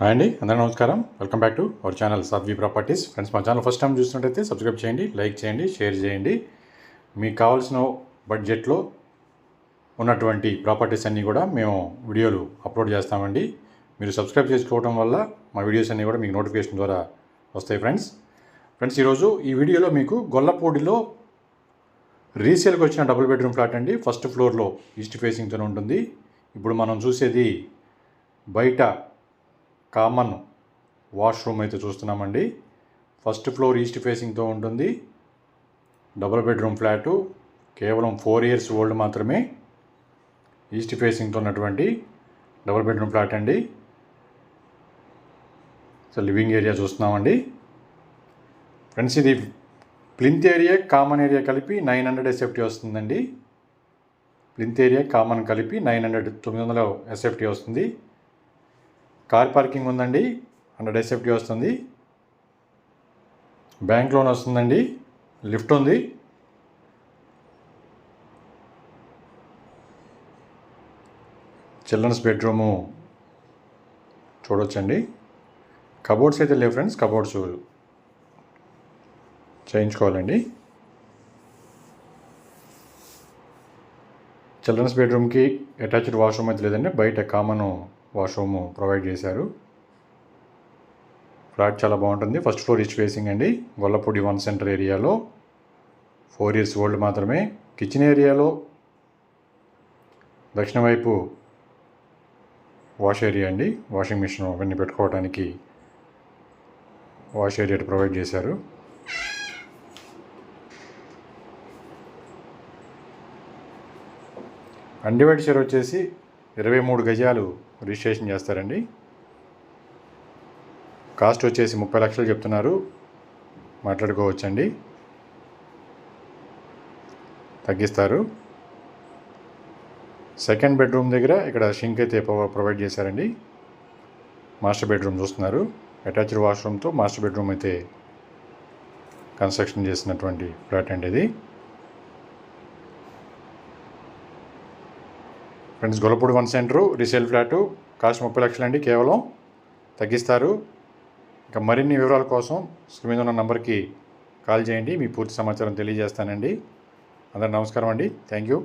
Hi అండి, అందరికీ నమస్కారం. Welcome back to our channel Sadhvi Properties. Friends, మా ఛానల్ ఫస్ట్ టైం చూసినట్టయితే సబ్స్క్రైబ్ చేయండి, లైక్ చేయండి, షేర్ చేయండి. మీకు కావాల్సిన బడ్జెట్లో ఉన్నటువంటి ప్రాపర్టీస్ అన్నీ కూడా మేము వీడియోలు అప్లోడ్ చేస్తామండి. మీరు సబ్స్క్రైబ్ చేసుకోవడం వల్ల మా వీడియోస్ అన్నీ కూడా మీకు నోటిఫికేషన్ ద్వారా వస్తాయి. ఫ్రెండ్స్ ఈరోజు ఈ వీడియోలో మీకు గొల్లపూడిలో రీసేల్కి వచ్చిన డబుల్ బెడ్రూమ్ ఫ్లాట్ అండి. ఫస్ట్ ఫ్లోర్లో ఈస్ట్ ఫేసింగ్తో ఉంటుంది. ఇప్పుడు మనం చూసేది బయట కామన్ వాష్రూమ్ అయితే చూస్తున్నామండి. ఫస్ట్ ఫ్లోర్ ఈస్ట్ ఫేసింగ్తో ఉంటుంది. డబుల్ బెడ్రూమ్ ఫ్లాటు, కేవలం 4 years ఓల్డ్ మాత్రమే. ఈస్ట్ ఫేసింగ్తో ఉన్నటువంటి డబుల్ బెడ్రూమ్ ఫ్లాట్ అండి. సో లివింగ్ ఏరియా చూస్తున్నామండి. ఫ్రెండ్స్, ఇది ప్లింత్ ఏరియా కామన్ ఏరియా కలిపి 900 SFT వస్తుందండి. ప్లింత్ ఏరియా కామన్ కలిపి 900 SFT వస్తుంది. కార్ పార్కింగ్ ఉందండి, 100 SFT వస్తుంది. బ్యాంక్ లోన్ వస్తుందండి. లిఫ్ట్ ఉంది. చిల్డ్రన్స్ బెడ్రూము చూడొచ్చండి. కబోర్డ్స్ అయితే లేవు ఫ్రెండ్స్, కబోర్డ్స్ చేయించుకోవాలండి. చిల్డ్రన్స్ బెడ్రూమ్కి అటాచ్డ్ వాష్రూమ్ అయితే లేదండి, బయట కామన్ వాష్రూమ్ ప్రొవైడ్ చేశారు. ఫ్లాట్ చాలా బాగుంటుంది. ఫస్ట్ ఫ్లోర్ ఈస్ట్ ఫేసింగ్ అండి. గొల్లపూడి 1 సెంటర్ ఏరియాలో 4 years ఓల్డ్ మాత్రమే. కిచెన్ ఏరియాలో దక్షిణ వైపు వాష్ ఏరియా అండి. వాషింగ్ మిషన్ అవన్నీ పెట్టుకోవడానికి వాష్ ఏరియా ప్రొవైడ్ చేశారు. అన్డివైడ్ షేర్ వచ్చేసి 23 గజాలు రిజిస్ట్రేషన్ చేస్తారండి. కాస్ట్ వచ్చేసి 30 లక్షలు చెప్తున్నారు. మాట్లాడుకోవచ్చండి, తగ్గిస్తారు. సెకండ్ బెడ్రూమ్ దగ్గర ఇక్కడ షింక్ అయితే ప్రొవైడ్ చేశారండి. మాస్టర్ బెడ్రూమ్ చూస్తున్నారు. అటాచ్డ్ వాష్రూమ్తో మాస్టర్ బెడ్రూమ్ అయితే కన్స్ట్రక్షన్ చేసినటువంటి ఫ్లాట్ అండి ఇది. Friends, Gollapudi 1 centre resale flat, cost 30 లక్షలు అండి. కేవలం తగ్గిస్తారు. ఇంకా మరిన్ని వివరాల కోసం స్క్రీన్ మీద ఉన్న నంబర్కి కాల్ చేయండి. మీ పూర్తి సమాచారం తెలియజేస్తానండి. అందరికీ నమస్కారం అండి. Thank you.